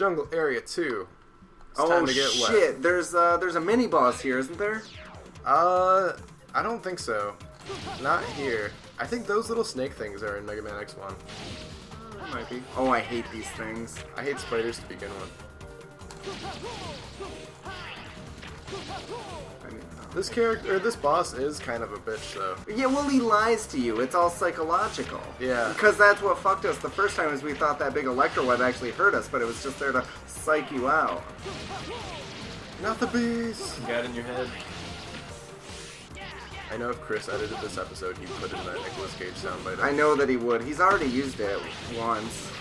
Jungle Area 2. It's time to get shit! wet. There's a mini boss here, isn't there? I don't think so. Not here. I think those little snake things are in Mega Man X1. Might be. Oh, I hate these things. I hate spiders to begin with. This boss is kind of a bitch, though. Yeah, well, he lies to you. It's all psychological. Yeah. Because that's what fucked us the first time, is we thought that big electroweb actually hurt us, but it was just there to psych you out. Not the beast! You got it in your head. I know if Chris edited this episode, he'd put in that Nicolas Cage soundbite. I know that he would. He's already used it once.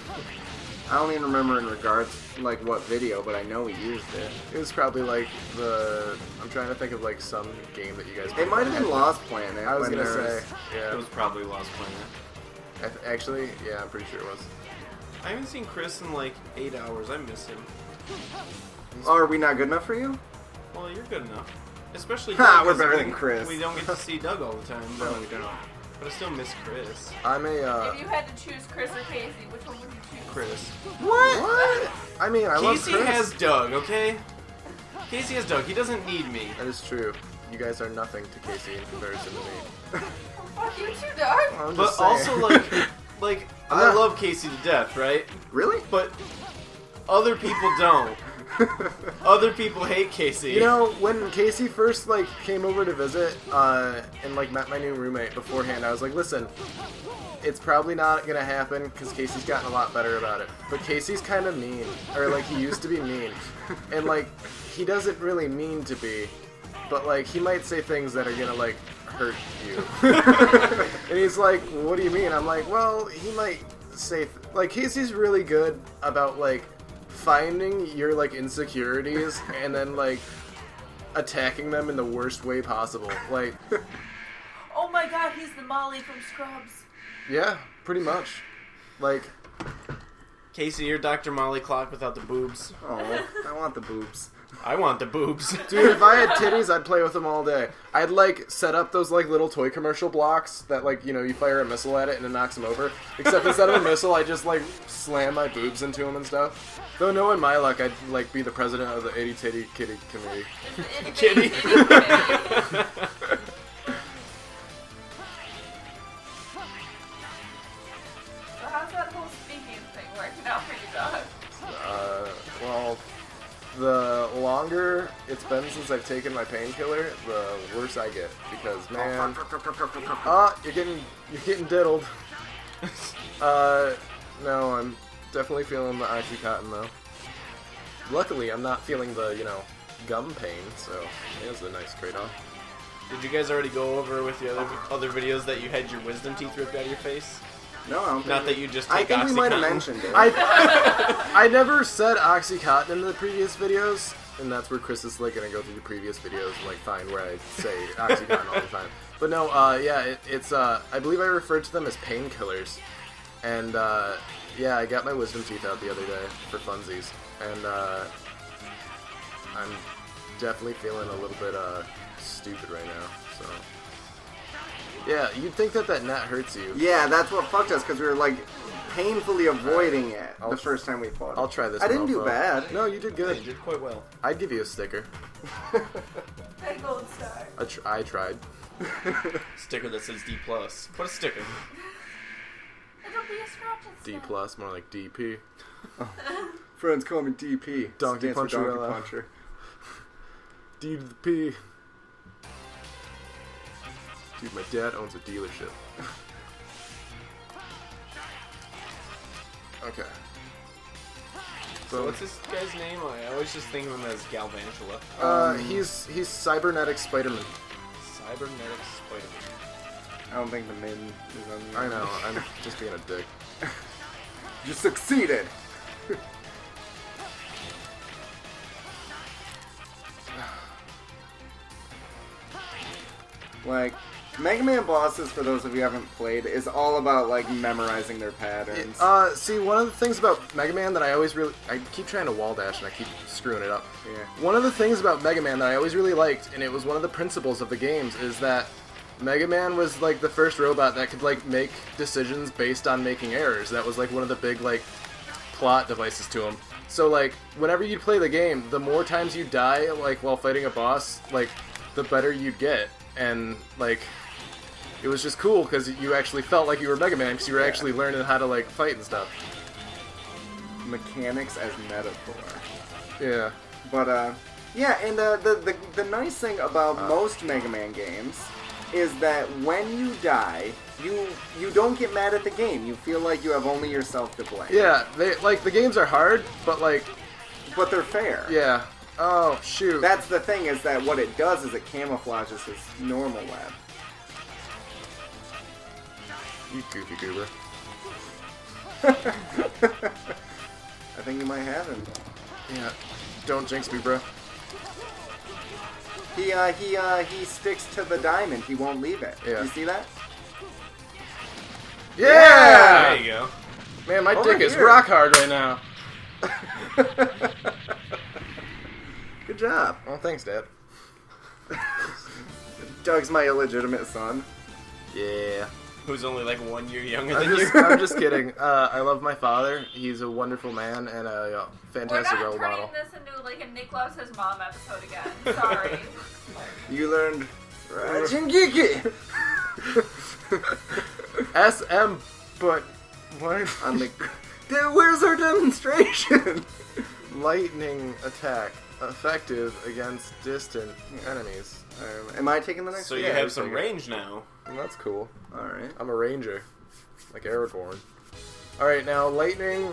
I don't even remember in regards, like, what video, but I know he used it. It was probably like I'm trying to think of like some game that you guys. It might have been Lost Planet. I was gonna say. Yeah. It was probably Lost Planet. Actually, yeah, I'm pretty sure it was. I haven't seen Chris in like 8 hours. I miss him. Oh, are we not good enough for you? Well, you're good enough. Especially Ha, Doug, we're 'cause better than Chris. We don't get to see Doug all the time. No, we don't. But I still miss Chris. I'm If you had to choose Chris or Casey, which one would you choose? Chris. What? I mean, I love Casey Chris. has Doug, okay? Casey has Doug. He doesn't need me. That is true. You guys are nothing to Casey in comparison to me. Fuck you too, dog. I'm But just saying. also, like I love Casey to death, right? Really? But other people don't. Other people hate Casey. You know, when Casey first like came over to visit and like met my new roommate beforehand, I was like, listen, it's probably not gonna happen because Casey's gotten a lot better about it. But Casey's kind of mean, or like he used to be mean, and like he doesn't really mean to be, but like he might say things that are gonna like hurt you. And he's like, what do you mean? I'm like, well, he might say like Casey's really good about like finding your like insecurities and then like attacking them in the worst way possible. Like, Oh my god, he's the Molly from Scrubs. yeah, pretty much. Like, Casey, you're Dr. Molly Clock without the boobs. Oh, I want the boobs. I want the boobs. dude, if I had titties, I'd play with them all day. I'd like set up those like little toy commercial blocks that like, you know, you fire a missile at it and it knocks them over. Except instead of a missile, I just like slam my boobs into them and stuff. Though knowing my luck, I'd like be the president of the Itty Titty Kitty Committee. Kitty. So how's that whole speaking thing working out for you, dog? Well, the longer it's been since I've taken my painkiller, the worse I get. Because man, you're getting diddled. No, I'm definitely feeling the Oxycontin though. Luckily, I'm not feeling the, you know, gum pain, so it's a nice trade-off. Did you guys already go over with the other videos that you had your wisdom teeth ripped out of your face? No, I don't think Not that you just I take think we might have Oxycontin. mentioned it. I never said Oxycontin in the previous videos, and that's where Chris is like gonna go through the previous videos and like find where I say Oxycontin all the time. But no, yeah, it's I believe I referred to them as painkillers, and yeah, I got my wisdom teeth out the other day for funsies, and I'm definitely feeling a little bit stupid right now. So yeah, you'd think that net hurts you. Yeah, that's what fucked us, because we were like painfully avoiding it the first time we fought. I'll try this. I didn't do mofo. bad. No, you did Yeah, good. you did quite well. I'd give you a sticker. That gold star. I tried. Sticker that says D+. Put a sticker. It'll be a scratch D+, instead. more like DP. Friends call me DP. Donkey Stands for Puncher. Donkey Puncher. D to the P. Dude, my dad owns a dealership. Okay. So what's this guy's name? I always just think of him as Galvantula. He's cybernetic Spider-Man. Cybernetic Spider-Man. I don't think the min is on the I know, I'm just being a dick. You succeeded! Like, Mega Man bosses, for those of you who haven't played, is all about, like, memorizing their patterns. See, one of the things about Mega Man that I keep trying to wall dash and I keep screwing it up. Yeah. One of the things about Mega Man that I always really liked, and it was one of the principles of the games, is that Mega Man was like the first robot that could like make decisions based on making errors. That was like one of the big like plot devices to them. So, like, whenever you play the game, the more times you die, like, while fighting a boss, like, the better you get. And, like, it was just cool because you actually felt like you were Mega Man because you were actually learning how to, like, fight and stuff. Mechanics as metaphor. Yeah. But, yeah, and the nice thing about most Mega Man games is that when you die, you don't get mad at the game. You feel like you have only yourself to blame. Yeah, the games are hard, but, like... But they're fair. Yeah. Oh, shoot. That's the thing, is that what it does is it camouflages his normal web. You goofy goober. I think you might have him. Yeah. Don't jinx me, bro. He sticks to the diamond. He won't leave it. Yeah. You see that? Yeah! There you go. Man, my Over dick is here. rock hard right now. Good job. Oh, thanks, Dad. Doug's my illegitimate son. Yeah. Who's only like 1 year younger I'm than just, you. I'm just kidding. I love my father. He's a wonderful man and a fantastic We're role not turning model. this into like a Nick Loves His Mom episode again. Sorry. You learned Rajingiki SM, but what? on the. Dude, where's our demonstration? Lightning attack effective against distant enemies. Am I taking the next? So one? you Yeah, have you're some taking range now. Well, that's cool. it. All right. I'm a ranger, like Aragorn. All right, now lightning.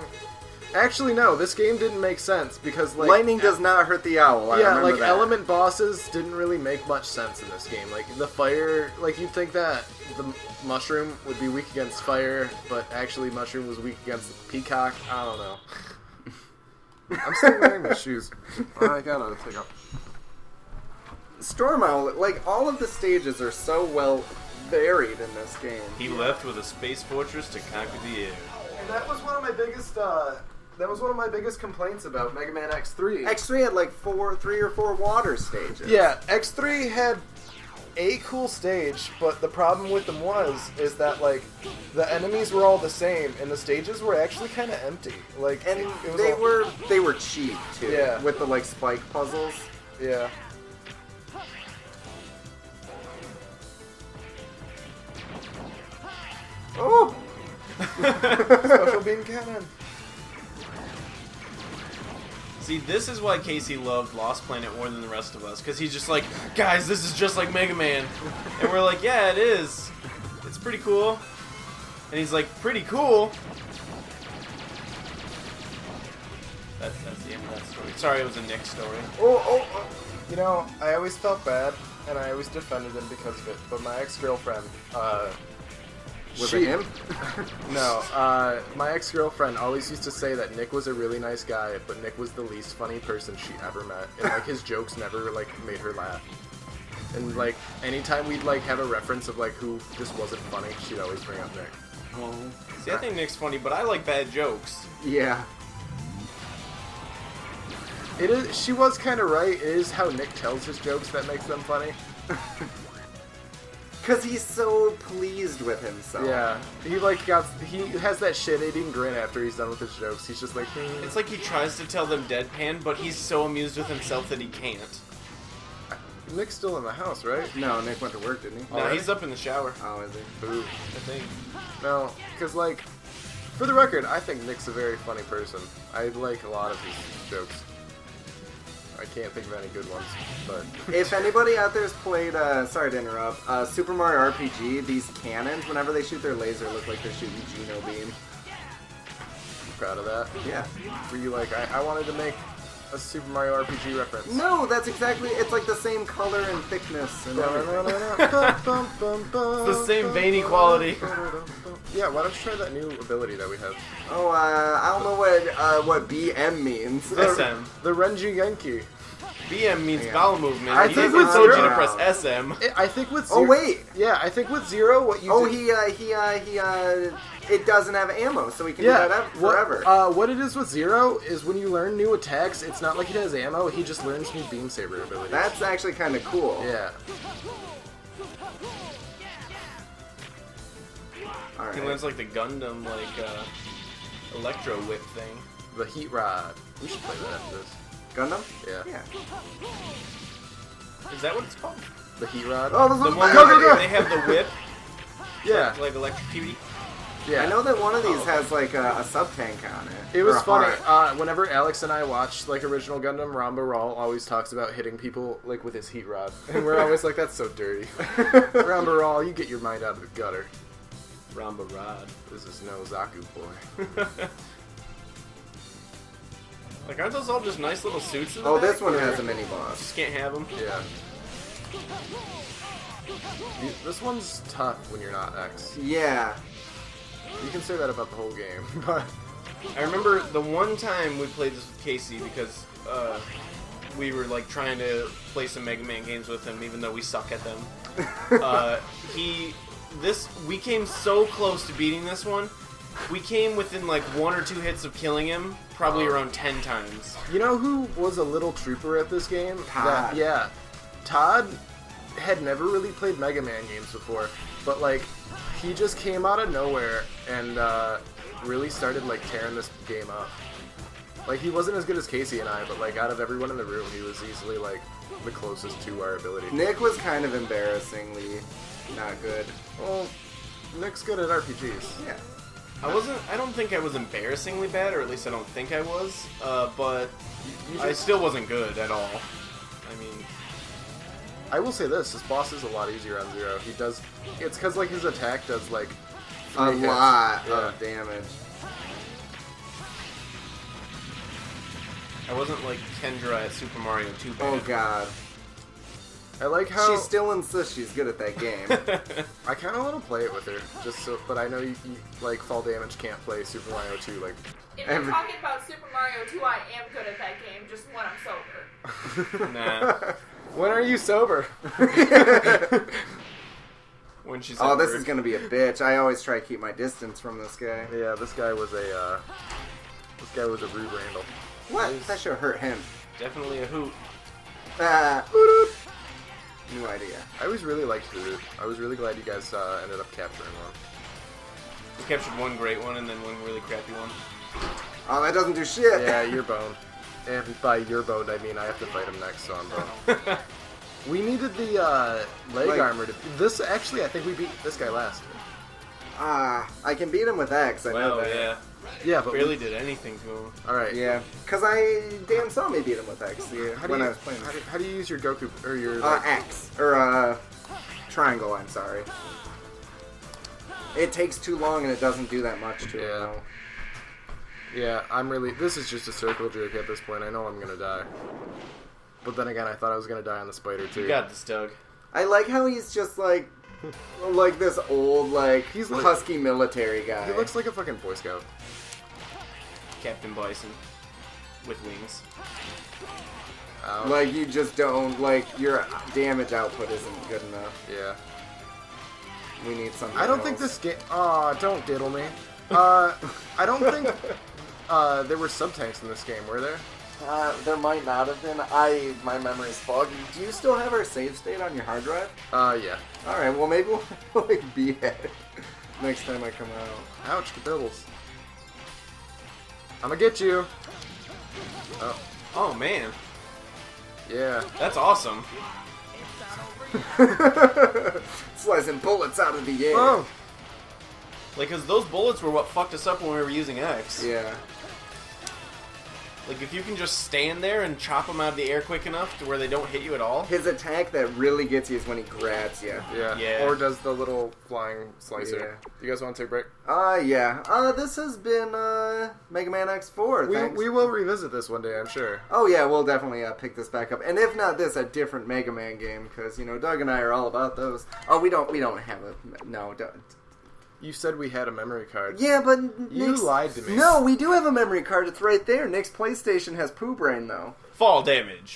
Actually, no. This game didn't make sense because like Lightning does not hurt the owl. I Yeah, remember like that. element bosses didn't really make much sense in this game. Like the fire, like you'd think that the mushroom would be weak against fire, but actually mushroom was weak against the peacock. I don't know. I'm still wearing my shoes. I gotta take off. Storm Owl, like all of the stages are so well varied in this game. He left with a space fortress to conquer the air. And that was one of my biggest. That was one of my biggest complaints about Mega Man X3. X3 had like 3 or 4 water stages. Yeah, X3 had a cool stage, but the problem with them is that like the enemies were all the same, and the stages were actually kind of empty. Like, And it was they were cheap too. Yeah. With the like spike puzzles. Yeah. Oh! Special beam cannon. See, this is why Casey loved Lost Planet more than the rest of us, because he's just like, guys, this is just like Mega Man. And we're like, yeah, it is. It's pretty cool. And he's like, pretty cool. That's the end of that story. Sorry, it was a Nick story. Oh. You know, I always felt bad, and I always defended him because of it. But my ex-girlfriend, Was it him? No, my ex-girlfriend always used to say that Nick was a really nice guy, but Nick was the least funny person she ever met. And, like, his jokes never, like, made her laugh. And, like, anytime we'd, like, have a reference of, like, who just wasn't funny, she'd always bring up Nick. Oh. See, I think Nick's funny, but I like bad jokes. Yeah. It is. She was kind of right. It is how Nick tells his jokes that makes them funny. Because he's so pleased with himself. Yeah, he has that shit-eating grin after he's done with his jokes. He's just like, It's like he tries to tell them deadpan, but he's so amused with himself that he can't. Nick's still in the house, right? No, Nick went to work, didn't he? No, Alright. he's up in the shower, Oh, is he? Boo. I think. No, because like, for the record, I think Nick's a very funny person. I like a lot of his jokes. I can't think of any good ones, but If anybody out there's played, sorry to interrupt, Super Mario RPG, these cannons, whenever they shoot their laser, look like they're shooting Geno Beam. I'm proud of that. Yeah. Were you like, I wanted to make a Super Mario RPG reference? No, that's exactly, it's like the same color and thickness and everything. It's the same veiny quality. Yeah, why don't you try that new ability that we have? Oh, I don't know what BM means. SM. The Renji Genki. BM means Yeah. bowel movement. I He think even with told you to zero- press SM. I think with Oh, zero, wait. Yeah, I think with Zero, what you Oh, do... it doesn't have ammo, so we can Yeah, do that forever. What it is with Zero is when you learn new attacks, it's not like it has ammo, he just learns new Beam Saber abilities. That's actually kind of cool. Yeah. All He right. learns like the Gundam, like, Electro Whip thing. The Heat Rod. We should play that after this. Gundam? Yeah. Yeah. Is that what it's called? The Heat Rod. Oh, this The is one Go, where go, go. they have the whip, Yeah. like electrocuty. Yeah. I know that one of these okay. has like a sub-tank on it. It was Or a funny. heart. Whenever Alex and I watched like original Gundam, Ramba Ral always talks about hitting people like with his heat rod, and we're always like, "That's so dirty." Ramba Ral, you get your mind out of the gutter. Ramba Rod. This is no Zaku boy. Like, aren't those all just nice little suits in the Oh, back? this one Or has a mini boss. just can't have them. Yeah. This one's tough when you're not X. Yeah. You can say that about the whole game, but I remember the one time we played this with Casey because we were like trying to play some Mega Man games with him, even though we suck at them. We came so close to beating this one. We came within like 1 or 2 hits of killing him, probably around 10 times. you know who was a little trooper at this game? Todd. Yeah. Todd had never really played Mega Man games before, but like he just came out of nowhere and really started like tearing this game up. Like he wasn't as good as Casey and I, but like out of everyone in the room, he was easily like the closest to our ability. Nick was kind of embarrassingly not good. Well, Nick's good at RPGs. Yeah. I don't think I was embarrassingly bad, or at least I don't think I was, but I still wasn't good at all. I mean, I will say this boss is a lot easier on Zero. It's because like his attack does like A 3 hits. lot Yeah. of damage. I wasn't like Kendra at Super Mario 2 bad. Oh god. I like how She still insists she's good at that game. I kind of want to play it with her, but I know you like Fall Damage can't play Super Mario 2 like. If you're talking about Super Mario 2, I am good at that game, just when I'm sober. Nah. When are you sober? When she's Oh, at this work. is gonna be a bitch. I always try to keep my distance from this guy. Yeah, this guy was a rude Randall. What? That should hurt him. Definitely a hoot. New idea. I always really liked Hoot. I was really glad you guys ended up capturing one. We captured one great one and then one really crappy one. Oh, that doesn't do shit. Yeah, you're boned. And by you're boned, I mean I have to fight him next, so I'm boned. We needed the leg Like- armor to. This actually, I think we beat this guy last. I can beat him with X. I know Well, that. yeah. Yeah, but Barely did anything to him. all right. Yeah, because Dan saw me beat him with X when I was playing. How do you use your Goku or your? Like, X or triangle. I'm sorry. It takes too long and it doesn't do that much to it. Yeah. No. Yeah, I'm really. This is just a circle jerk at this point. I know I'm gonna die. But then again, I thought I was gonna die on the spider too. You got this, Doug. I like how he's just like this old He's like- husky military guy. He looks like a fucking Boy Scout. Captain Bison. With wings. Ow. Like you just don't your damage output isn't good enough. Yeah. We need something. I don't think else. this game. Aw, don't diddle me. I don't think there were sub-tanks in this game, were there? There might not have been. My memory's foggy. Do you still have our save state on your hard drive? Yeah. All right. Well, maybe we'll beat it next time I come out. Ouch, kabills. I'm gonna get you. Oh, Oh, man. yeah. That's awesome. Slicing bullets out of the air. Oh, Like, because those bullets were what fucked us up when we were using X. Yeah. Like, if you can just stand there and chop them out of the air quick enough to where they don't hit you at all. His attack that really gets you is when he grabs you. yeah. Yeah. Or does the little flying slicer. You guys want to take a break? Yeah. This has been Mega Man X4. Thanks. We will revisit this one day, I'm sure. Oh yeah, we'll definitely pick this back up, and if not this, a different Mega Man game, because Doug and I are all about those. Oh, we don't have don't. You said we had a memory card. Yeah, but You Nick's, lied to me. No, we do have a memory card. It's right there. Nick's PlayStation has Poo Brain though. Fall damage.